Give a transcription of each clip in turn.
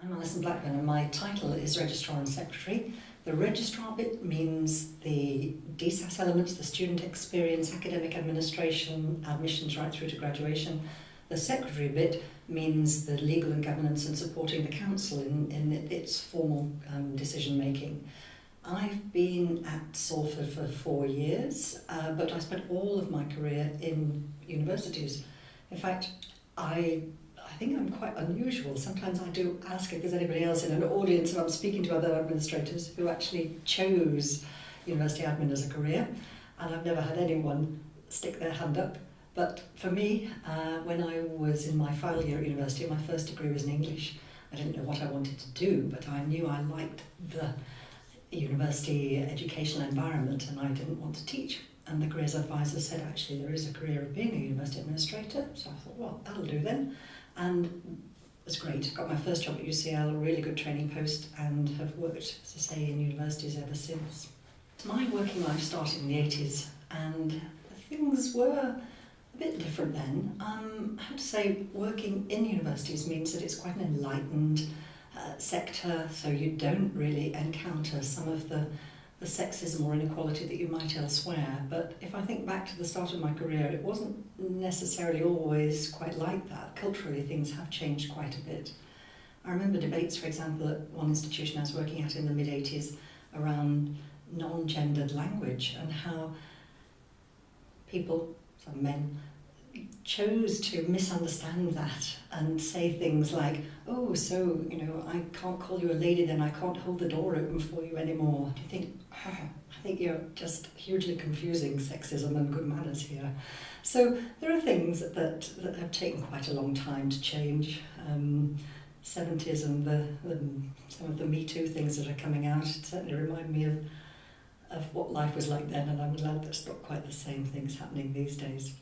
I'm Alison Blackburn and my title is Registrar and Secretary. The Registrar bit means the DSAS elements, the student experience, academic administration, admissions right through to graduation. The Secretary bit means the legal and governance and supporting the council in its formal decision making. I've been at Salford for 4 years, but I spent all of my career in universities. In fact, I think I'm quite unusual. Sometimes I do ask if there's anybody else in an audience, and I'm speaking to other administrators who actually chose university admin as a career, and I've never had anyone stick their hand up. But for me, when I was in my final year at university, my first degree was in English. I didn't know what I wanted to do, but I knew I liked the university educational environment and I didn't want to teach. And the careers advisor said, actually, there is a career of being a university administrator. So I thought, well, that'll do then. And it was great. Got my first job at UCL, a really good training post, and have worked, as I say, in universities ever since. My working life started in the 80s, and things were a bit different then. I have to say, working in universities means that it's quite an enlightened sector, so you don't really encounter some of the sexism or inequality that you might elsewhere. But if I think back to the start of my career, it wasn't necessarily always quite like that. Culturally, things have changed quite a bit. I remember debates, for example, at one institution I was working at in the mid-80s around non-gendered language and how people, some men, chose to misunderstand that and say things like, oh, so, I can't call you a lady, then I can't hold the door open for you anymore. Do you think, I think you're just hugely confusing sexism and good manners here. So there are things that have taken quite a long time to change. 70s and some of the Me Too things that are coming out certainly remind me of what life was like then, and I'm glad there's not quite the same things happening these days.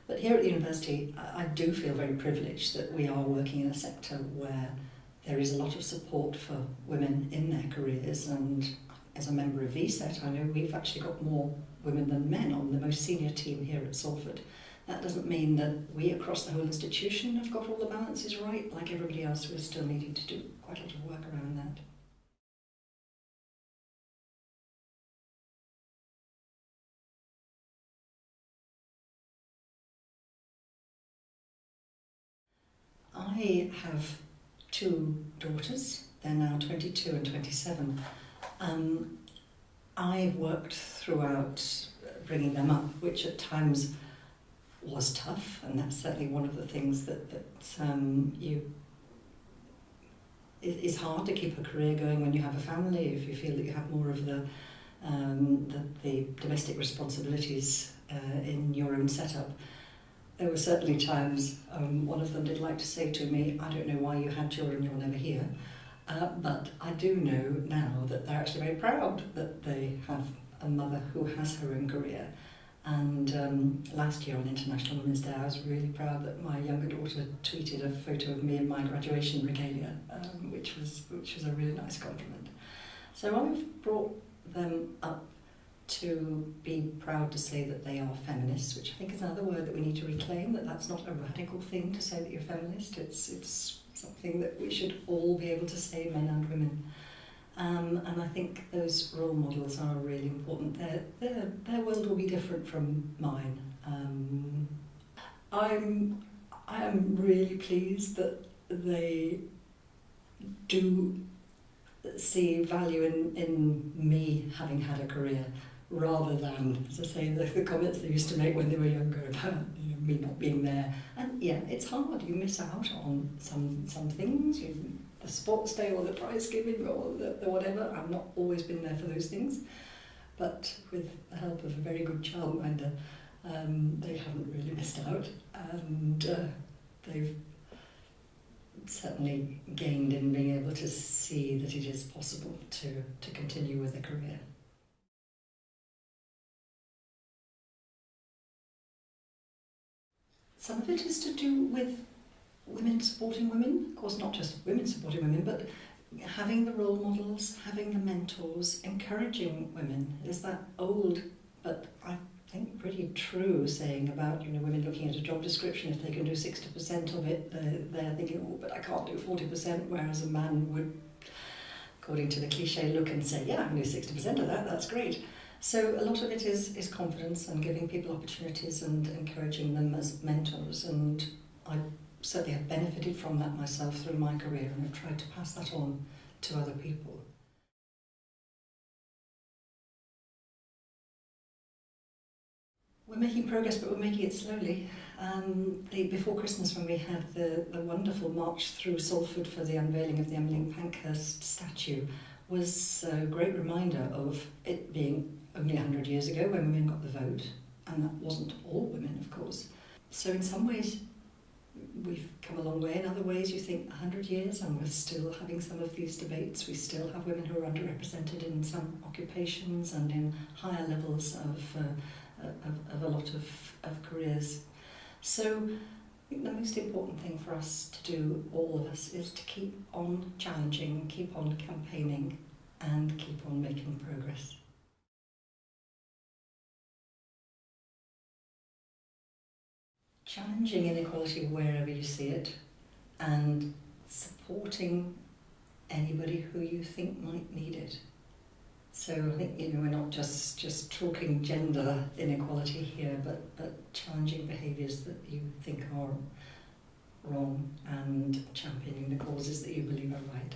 But here at the university, I do feel very privileged that we are working in a sector where there is a lot of support for women in their careers, and as a member of VSET, I know we've actually got more women than men on the most senior team here at Salford. That doesn't mean that we across the whole institution have got all the balances right. Like everybody else, we're still needing to do quite a lot of work around that. I have 2 daughters. They're now 22 and 27. I've worked throughout bringing them up, which at times was tough, and that's certainly one of the things that is hard to keep a career going when you have a family, if you feel that you have more of the domestic responsibilities in your own setup. There were certainly times, one of them did like to say to me, I don't know why you had children, you're never here. But I do know now that they're actually very proud that they have a mother who has her own career. And last year on International Women's Day, I was really proud that my younger daughter tweeted a photo of me in my graduation regalia, which was a really nice compliment. So I've brought them up to be proud to say that they are feminists, which I think is another word that we need to reclaim, that's not a radical thing to say that you're feminist. It's something that we should all be able to say, men and women. And I think those role models are really important. Their world will be different from mine. I am really pleased that they do see value in me having had a career, rather than, as I say, the comments they used to make when they were younger about me not being there. And yeah, it's hard. You miss out on some things. The sports day or the prize giving or the whatever. I've not always been there for those things, but with the help of a very good childminder, they haven't really missed out, and they've certainly gained in being able to see that it is possible to continue with a career. Some of it is to do with women supporting women, of course not just women supporting women, but having the role models, having the mentors, encouraging women. There's that old, but I I think, pretty true saying about, women looking at a job description, if they can do 60% of it, they're thinking, oh, but I can't do 40%, whereas a man would, according to the cliche, look and say, yeah, I can do 60% of that, that's great. So a lot of it is confidence and giving people opportunities and encouraging them as mentors, and I certainly have benefited from that myself through my career, and have tried to pass that on to other people. We're making progress, but we're making it slowly. Before Christmas, when we had the wonderful march through Salford for the unveiling of the Emmeline Pankhurst statue, was a great reminder of it being only 100 years ago when women got the vote, and that wasn't all women, of course. So in some ways, we've come a long way. In other ways, you think 100 years and we're still having some of these debates. We still have women who are underrepresented in some occupations and in higher levels of a lot of careers. So I think the most important thing for us to do, all of us, is to keep on challenging, keep on campaigning, and keep on making progress. Challenging inequality wherever you see it, and supporting anybody who you think might need it. So I think, we're not just talking gender inequality here, but challenging behaviours that you think are wrong and championing the causes that you believe are right.